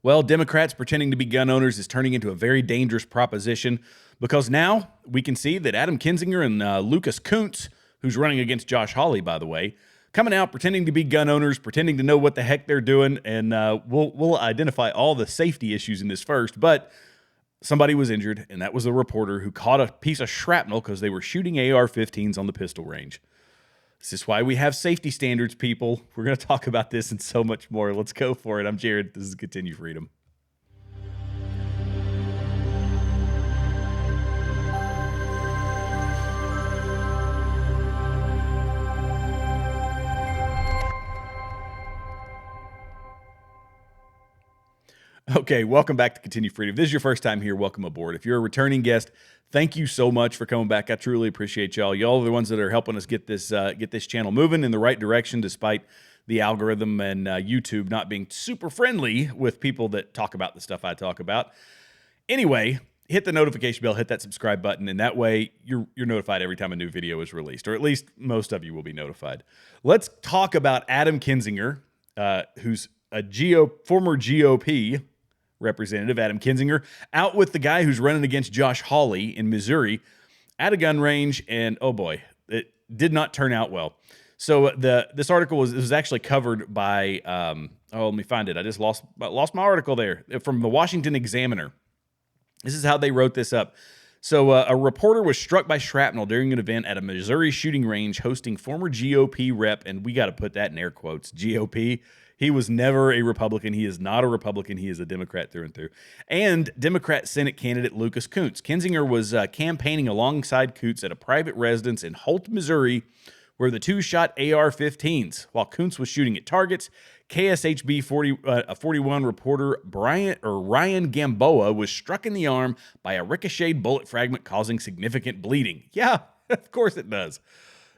Well, Democrats pretending to be gun owners is turning into a very dangerous proposition because now we can see that Adam Kinsinger and Lucas Kunce, who's running against Josh Hawley, by the way, coming out pretending to be gun owners, pretending to know what the heck they're doing, and we'll identify all the safety issues in this first, but somebody was injured, and that was a reporter who caught a piece of shrapnel because they were shooting AR-15s on the pistol range. This is why we have safety standards, people. We're going to talk about this and so much more. Let's go for it. I'm Jared. This is Continue Freedom. Okay, welcome back to Continue Freedom. If this is your first time here, welcome aboard. If you're a returning guest, thank you so much for coming back. I truly appreciate y'all. Y'all are the ones that are helping us get this channel moving in the right direction, despite the algorithm and YouTube not being super friendly with people that talk about the stuff I talk about. Anyway, hit the notification bell, hit that subscribe button, and that way you're notified every time a new video is released, or at least most of you will be notified. Let's talk about Adam Kinsinger, who's a former GOP representative, Adam Kinsinger, out with the guy who's running against Josh Hawley in Missouri at a gun range, and oh boy, it did not turn out well. So this article was actually covered by let me find it. I just lost my article there, from the Washington Examiner. This is how they wrote this up. So a reporter was struck by shrapnel during an event at a Missouri shooting range hosting former GOP rep, and we got to put that in air quotes, GOP. He was never a Republican. He is not a Republican. He is a Democrat through and through. And Democrat Senate candidate Lucas Kunce. Kinsinger was campaigning alongside Kunce at a private residence in Holt, Missouri, where the two shot AR-15s. While Kunce was shooting at targets, KSHB 41 reporter Ryan Gamboa was struck in the arm by a ricocheted bullet fragment causing significant bleeding. Yeah, of course it does.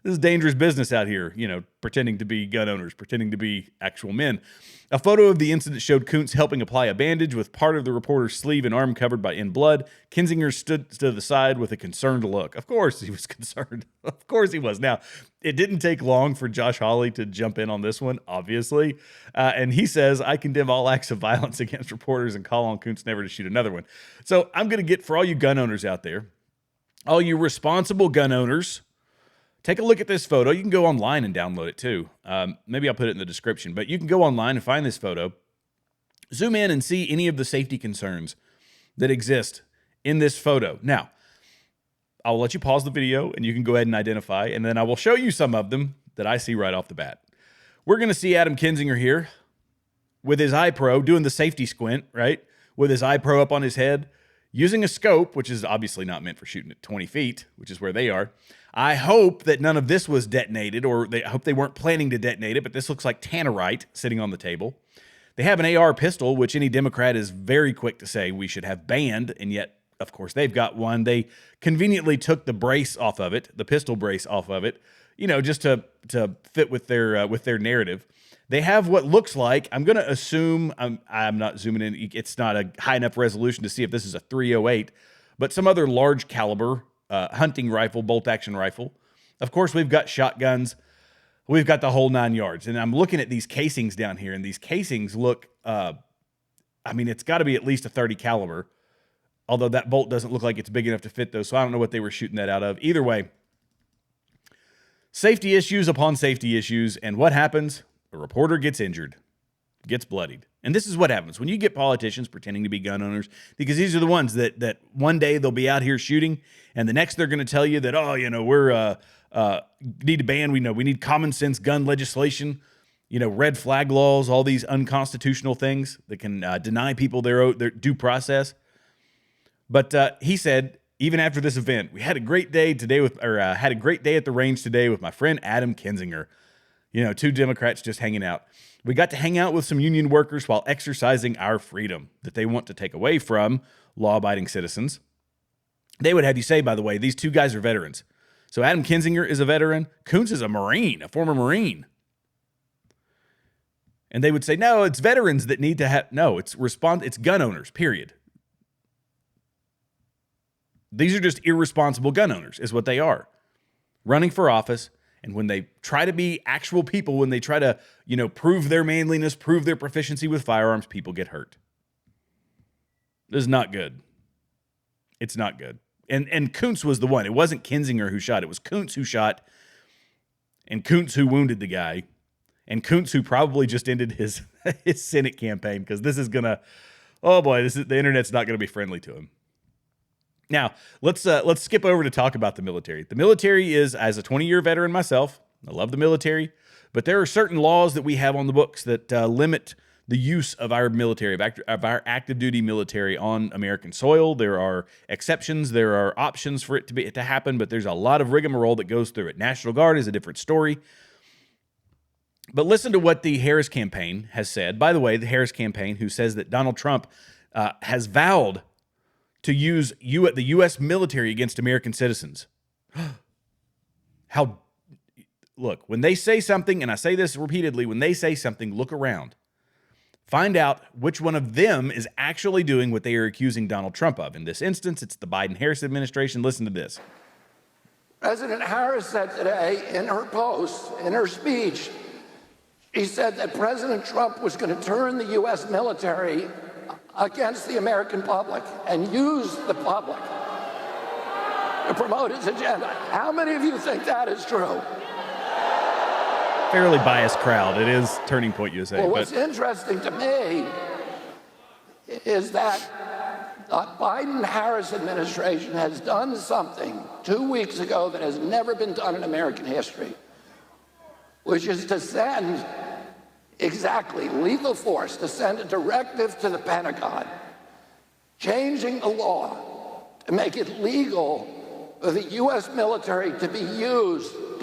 This is dangerous business out here, pretending to be gun owners, pretending to be actual men. A photo of the incident showed Kunce helping apply a bandage with part of the reporter's sleeve and arm covered in blood. Kinsinger stood to the side with a concerned look. Of course he was concerned. Of course he was. Now, it didn't take long for Josh Hawley to jump in on this one, obviously. And he says, I condemn all acts of violence against reporters and call on Kunce never to shoot another one. So I'm going to get, for all you gun owners out there, all you responsible gun owners, take a look at this photo. You can go online and download it too. Maybe I'll put it in the description, but you can go online and find this photo, zoom in and see any of the safety concerns that exist in this photo. Now, I'll let you pause the video and you can go ahead and identify, and then I will show you some of them that I see right off the bat. We're going to see Adam Kinsinger here with his iPro doing the safety squint, right? With his iPro up on his head, using a scope, which is obviously not meant for shooting at 20 feet, which is where they are. I hope that none of this was detonated, or I hope they weren't planning to detonate it, but this looks like tannerite sitting on the table. They have an AR pistol, which any Democrat is very quick to say we should have banned, and yet, of course, they've got one. They conveniently took the brace off of it, the pistol brace off of it, just to fit with their narrative. They have what looks like, I'm going to assume, I'm not zooming in, it's not a high enough resolution to see if this is a .308, but some other large caliber hunting rifle, bolt-action rifle. Of course, we've got shotguns. We've got the whole 9 yards. And I'm looking at these casings down here, and these casings look, it's got to be at least a .30 caliber, although that bolt doesn't look like it's big enough to fit those, so I don't know what they were shooting that out of. Either way, safety issues upon safety issues, and what happens? A reporter gets injured, gets bloodied. And this is what happens when you get politicians pretending to be gun owners, because these are the ones that one day they'll be out here shooting, and the next they're going to tell you that, we're need to ban, we need common sense gun legislation, red flag laws, all these unconstitutional things that can deny people their due process. But he said, even after this event, we had a great day today had a great day at the range today with my friend Adam Kinsinger. Two Democrats just hanging out. We got to hang out with some union workers while exercising our freedom that they want to take away from law-abiding citizens. They would have you say, by the way, these two guys are veterans. So Adam Kinsinger is a veteran. Kunce is a Marine, a former Marine. And they would say, no, it's veterans that need to have, no, it's gun owners, period. These are just irresponsible gun owners is what they are. Running for office. And when they try to be actual people, when they try to, prove their manliness, prove their proficiency with firearms, people get hurt. This is not good. It's not good. And Kunce was the one. It wasn't Kinsinger who shot. It was Kunce who shot, and Kunce who wounded the guy, and Kunce who probably just ended his Senate campaign, because this is gonna, oh boy, the internet's not gonna be friendly to him. Now let's skip over to talk about the military. The military is, as a 20-year veteran myself, I love the military, but there are certain laws that we have on the books that limit the use of our military, of our active duty military on American soil. There are exceptions. There are options for it to happen, but there's a lot of rigmarole that goes through it. National Guard is a different story. But listen to what the Harris campaign has said. By the way, the Harris campaign, who says that Donald Trump has vowed to use the U.S. military against American citizens. Look, when they say something, and I say this repeatedly, when they say something, look around. Find out which one of them is actually doing what they are accusing Donald Trump of. In this instance, it's the Biden-Harris administration. Listen to this. President Harris said today in her post, in her speech, she said that President Trump was going to turn the U.S. military against the American public and use the public to promote his agenda. How many of you think that is true? Fairly biased crowd. It is Turning Point USA. Well, what's interesting to me is that the Biden-Harris administration has done something 2 weeks ago that has never been done in American history, which is to send exactly lethal force, to send a directive to the Pentagon, changing the law to make it legal for the U.S. military to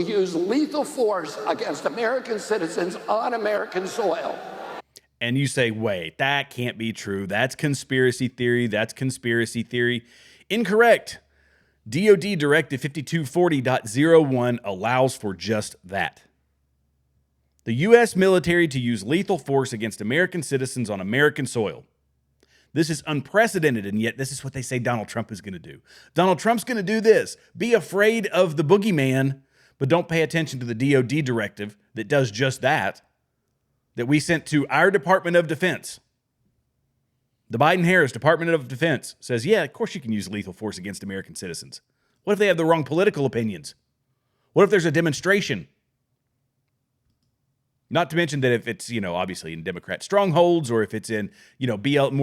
use lethal force against American citizens on American soil. And you say, wait, that can't be true. That's conspiracy theory. That's conspiracy theory. Incorrect. DoD Directive 5240.01 allows for just that. The U.S. military to use lethal force against American citizens on American soil. This is unprecedented, and yet this is what they say Donald Trump is going to do. Donald Trump's going to do this. Be afraid of the boogeyman, but don't pay attention to the DoD directive that does just that we sent to our Department of Defense. The Biden-Harris Department of Defense says, yeah, of course you can use lethal force against American citizens. What if they have the wrong political opinions? What if there's a demonstration? Not to mention that if it's, obviously in Democrat strongholds, or if it's in, more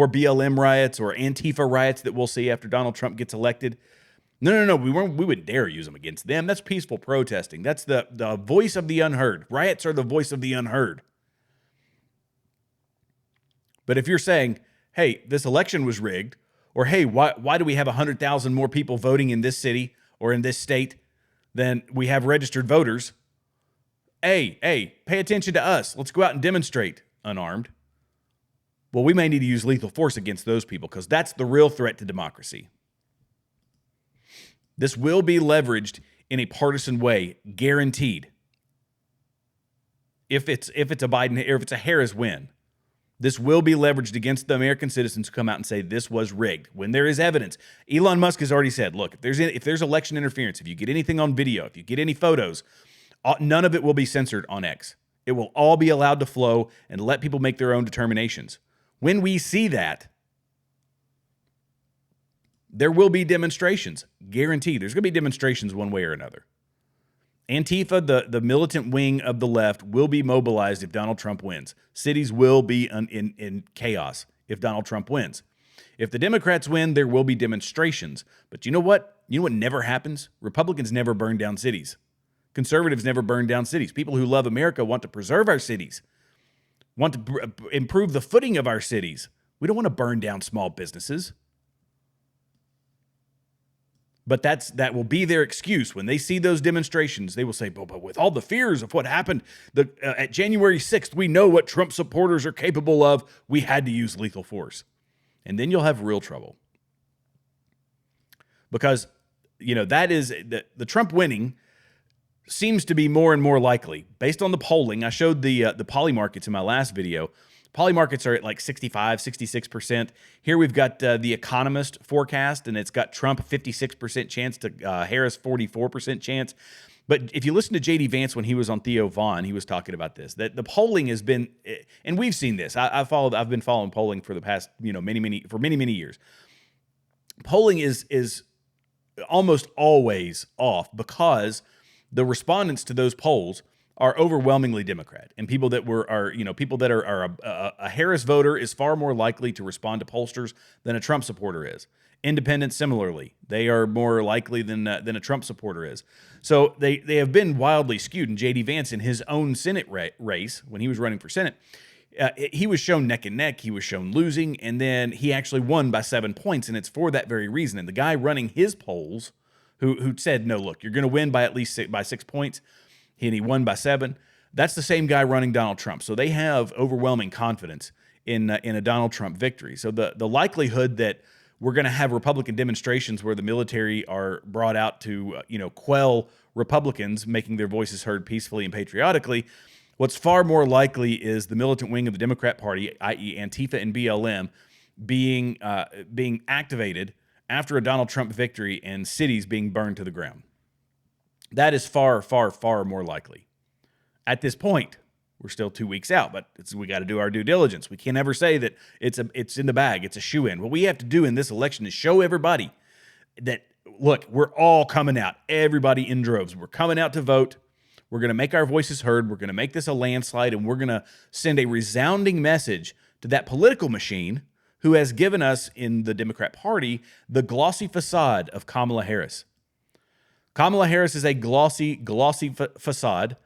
BLM riots or Antifa riots that we'll see after Donald Trump gets elected. No, we wouldn't dare use them against them. That's peaceful protesting. That's the voice of the unheard. Riots are the voice of the unheard. But if you're saying, hey, this election was rigged, or hey, why do we have 100,000 more people voting in this city or in this state than we have registered voters? Hey, pay attention to us. Let's go out and demonstrate unarmed. Well, we may need to use lethal force against those people, because that's the real threat to democracy. This will be leveraged in a partisan way, guaranteed. If it's a Biden or if it's a Harris win, this will be leveraged against the American citizens who come out and say this was rigged. When there is evidence, Elon Musk has already said, look, if there's election interference, if you get anything on video, if you get any photos, none of it will be censored on X. It will all be allowed to flow and let people make their own determinations. When we see that, there will be demonstrations, guaranteed. There's going to be demonstrations one way or another. Antifa, the militant wing of the left, will be mobilized if Donald Trump wins. Cities will be in chaos if Donald Trump wins. If the Democrats win, there will be demonstrations. But you know what? You know what never happens? Republicans never burn down cities. Conservatives never burn down cities. People who love America want to preserve our cities, want to improve the footing of our cities. We don't want to burn down small businesses. But that will be their excuse. When they see those demonstrations, they will say, but with all the fears of what happened at January 6th, we know what Trump supporters are capable of. We had to use lethal force. And then you'll have real trouble. Because, that is the Trump winning seems to be more and more likely. Based on the polling, I showed the poly markets in my last video. Poly markets are at like 65, 66%. Here we've got the Economist forecast, and it's got Trump 56% chance to Harris 44% chance. But if you listen to J.D. Vance when he was on Theo Vaughn, he was talking about this, that the polling has been, and we've seen this. I've been following polling for the past, many years. Polling is almost always off because the respondents to those polls are overwhelmingly Democrat, and people that are a Harris voter is far more likely to respond to pollsters than a Trump supporter is. Independents, similarly, they are more likely than a Trump supporter is. So they have been wildly skewed. And J.D. Vance, in his own Senate race, when he was running for Senate, he was shown neck and neck. He was shown losing, and then he actually won by 7 points, and it's for that very reason. And the guy running his polls, who said, "No, look, you're going to win by at least 6 points," and he won by 7. That's the same guy running Donald Trump. So they have overwhelming confidence in a Donald Trump victory. So the likelihood that we're going to have Republican demonstrations where the military are brought out to, quell Republicans making their voices heard peacefully and patriotically. What's far more likely is the militant wing of the Democrat Party, i.e. Antifa and BLM, being activated after a Donald Trump victory and cities being burned to the ground. That is far, far, far more likely. At this point, we're still 2 weeks out, but we got to do our due diligence. We can't ever say that it's in the bag, it's a shoe-in. What we have to do in this election is show everybody that, look, we're all coming out, everybody in droves. We're coming out to vote. We're going to make our voices heard. We're going to make this a landslide, and we're going to send a resounding message to that political machine who has given us in the Democrat Party the glossy facade of Kamala Harris. Kamala Harris is a glossy facade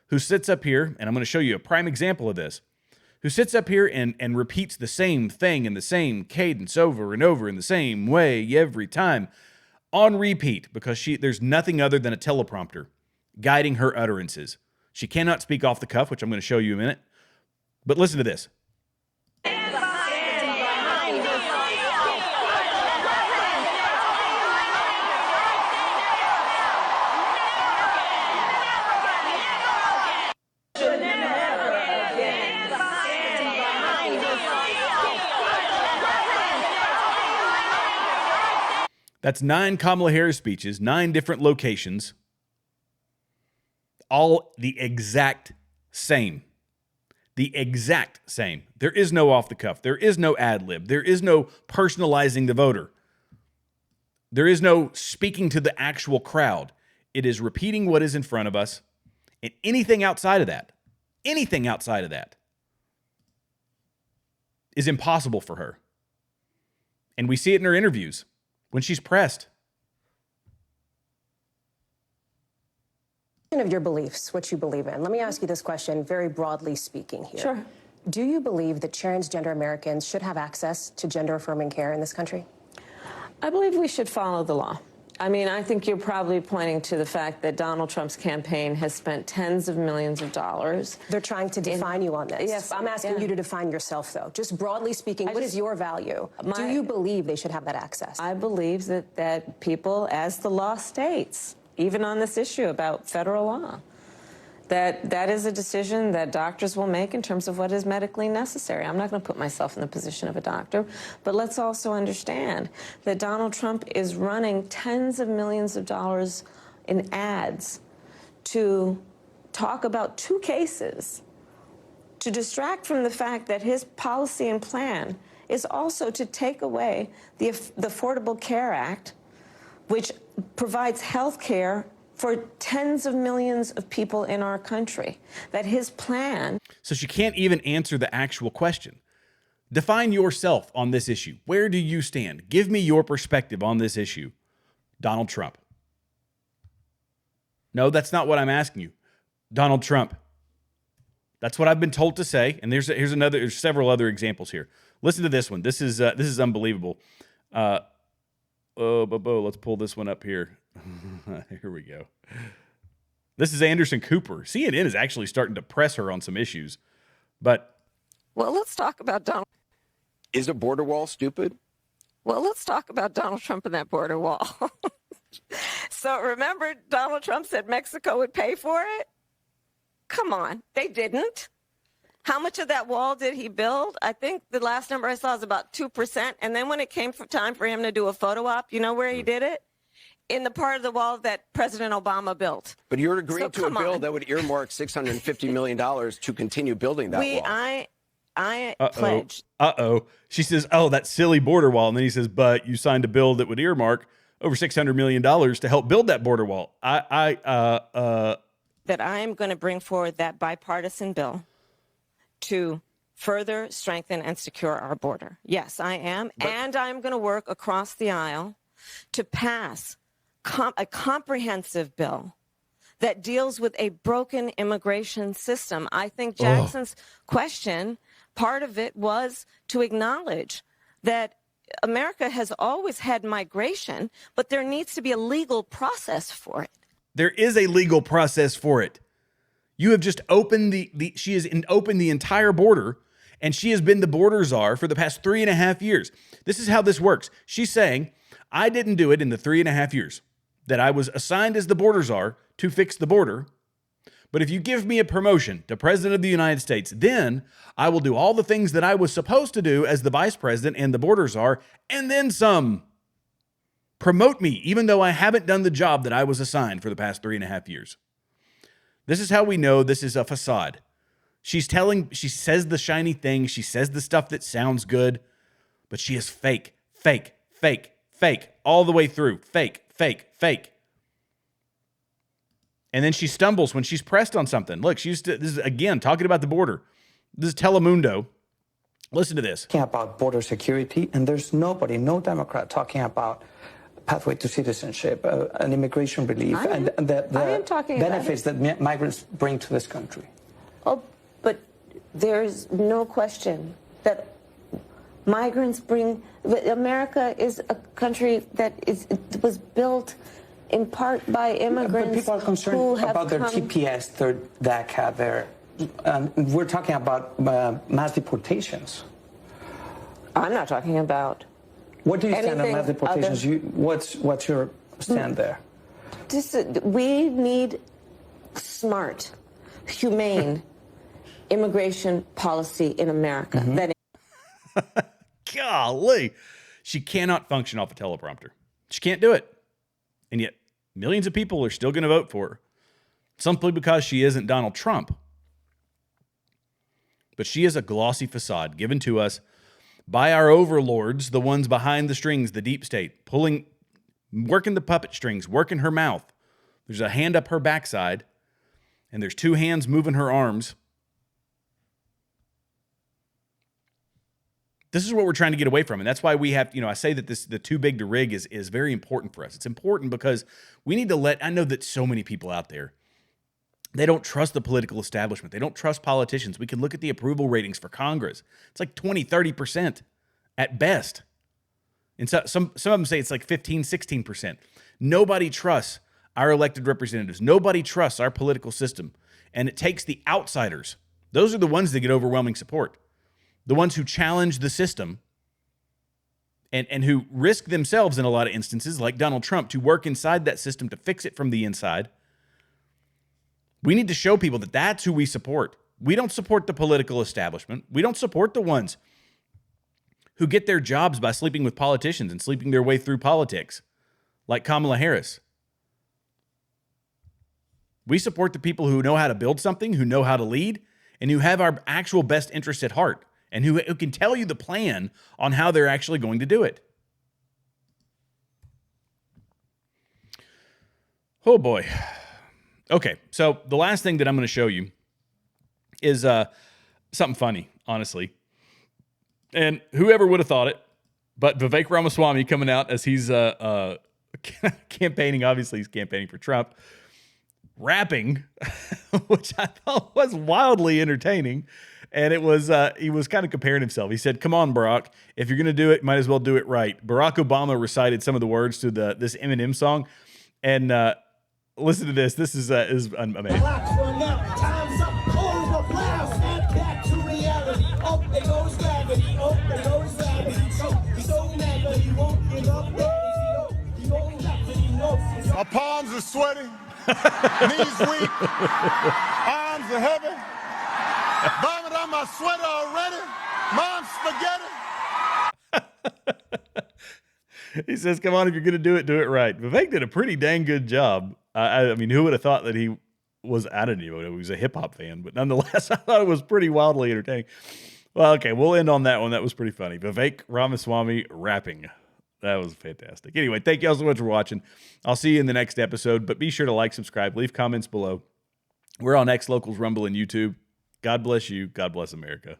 who sits up here, and I'm going to show you a prime example of this, who sits up here and repeats the same thing in the same cadence over and over in the same way every time on repeat because there's nothing other than a teleprompter guiding her utterances. She cannot speak off the cuff, which I'm going to show you in a minute. But listen to this. That's 9 Kamala Harris speeches, 9 different locations, all the exact same. The exact same. There is no off the cuff. There is no ad lib. There is no personalizing the voter. There is no speaking to the actual crowd. It is repeating what is in front of us, and anything outside of that is impossible for her. And we see it in her interviews when she's pressed. Of your beliefs, what you believe in. Let me ask you this question, very broadly speaking here. Sure. Do you believe that transgender Americans should have access to gender-affirming care in this country? I believe we should follow the law. I mean, I think you're probably pointing to the fact that Donald Trump's campaign has spent tens of millions of dollars. They're trying to define you on this. Yes, I'm asking you to define yourself, though. Just broadly speaking, what is your value? Do you believe they should have that access? I believe that people, as the law states, even on this issue about federal law, that is a decision that doctors will make in terms of what is medically necessary. I'm not going to put myself in the position of a doctor, but let's also understand that Donald Trump is running tens of millions of dollars in ads to talk about 2 cases, to distract from the fact that his policy and plan is also to take away the Affordable Care Act, which provides health care for tens of millions of people in our country. That his plan... So she can't even answer the actual question. Define yourself on this issue. Where do you stand? Give me your perspective on this issue. Donald Trump. No, that's not what I'm asking you. Donald Trump. That's what I've been told to say. And there's several other examples here. Listen to this one. This is unbelievable. Let's pull this one up here. Here we go. This is Anderson Cooper. CNN is actually starting to press her on some issues. But Well, let's talk about Donald. Is a border wall stupid? Well, let's talk about Donald Trump and that border wall. So remember, Donald Trump said Mexico would pay for it? Come on, they didn't. How much of that wall did he build? I think the last number I saw is about 2%. And then when it came time for him to do a photo op, you know where he did it? in the part of the wall that President Obama built. But you're agreeing to a come bill on. that would earmark $650 million to continue building that wall. I pledged. She says, "Oh, that silly border wall," and then he says, "But you signed a bill that would earmark over $600 million to help build that border wall." That I am going to bring forward that bipartisan bill to further strengthen and secure our border. Yes, I am, and I'm going to work across the aisle to pass a comprehensive bill that deals with a broken immigration system. I think Jackson's question, part of it was to acknowledge that America has always had migration, but there needs to be a legal process for it. There is a legal process for it. You have just opened she has opened the entire border, and she has been the border czar for the past 3.5 years. This is how this works. She's saying, I didn't do it in the 3.5 years that I was assigned as the border czar to fix the border. But if you give me a promotion to president of the United States, then I will do all the things that I was supposed to do as the vice president and the border czar, and then some. Promote me, even though I haven't done the job that I was assigned for the past 3.5 years. This is how we know this is a facade. She says the shiny thing, she says the stuff that sounds good, but she is fake, all the way through. Fake. And then she stumbles when she's pressed on something. Look, this is, again, talking about the border. This is Telemundo. Listen to this. Talking about border security, and there's no Democrat talking about pathway to citizenship, and immigration relief, and the benefits that migrants bring to this country. Oh, but there's no question that migrants bring. America is a country that was built in part by immigrants. But people are concerned about their TPS, their DACA, we're talking about mass deportations. I'm not talking about. What do you stand on mass deportations? What's your stand there? We need smart, humane immigration policy in America. Golly. She cannot function off a teleprompter. She can't do it. And yet millions of people are still going to vote for her. Simply because she isn't Donald Trump. But she is a glossy facade given to us by our overlords, the ones behind the strings, the deep state, working the puppet strings, working her mouth. There's a hand up her backside, and there's two hands moving her arms. This is what we're trying to get away from, and that's why we have, I say that the too big to rig is very important for us. It's important because we need to I know that so many people out there, they don't trust the political establishment. They don't trust politicians. We can look at the approval ratings for Congress. It's like 20, 30% at best. And so some of them say it's like 15, 16%. Nobody trusts our elected representatives. Nobody trusts our political system. And it takes the outsiders. Those are the ones that get overwhelming support. The ones who challenge the system and who risk themselves in a lot of instances, like Donald Trump, to work inside that system to fix it from the inside. We need to show people that that's who we support. We don't support the political establishment. We don't support the ones who get their jobs by sleeping with politicians and sleeping their way through politics, like Kamala Harris. We support the people who know how to build something, who know how to lead, and who have our actual best interests at heart, and who can tell you the plan on how they're actually going to do it. Oh, boy. Okay, so the last thing that I'm going to show you is something funny, honestly. And whoever would have thought it, but Vivek Ramaswamy coming out as he's campaigning. Obviously, he's campaigning for Trump. Rapping, which I thought was wildly entertaining. And it was he was kind of comparing himself. He said, "Come on, Barack. If you're going to do it, might as well do it right." Barack Obama recited some of the words to this Eminem song. And listen to this. This is amazing. My palms are sweaty, knees weak, arms are heavy, vomit on my sweater already, mom's spaghetti. He says, come on, if you're going to do it right. Vivek did a pretty dang good job. I mean, who would have thought that he was, I don't even know, he was a hip hop fan, but nonetheless, I thought it was pretty wildly entertaining. Well, okay, we'll end on that one. That was pretty funny. Vivek Ramaswamy rapping. That was fantastic. Anyway, thank you all so much for watching. I'll see you in the next episode, but be sure to like, subscribe, leave comments below. We're on X, Locals, Rumble, and YouTube. God bless you. God bless America.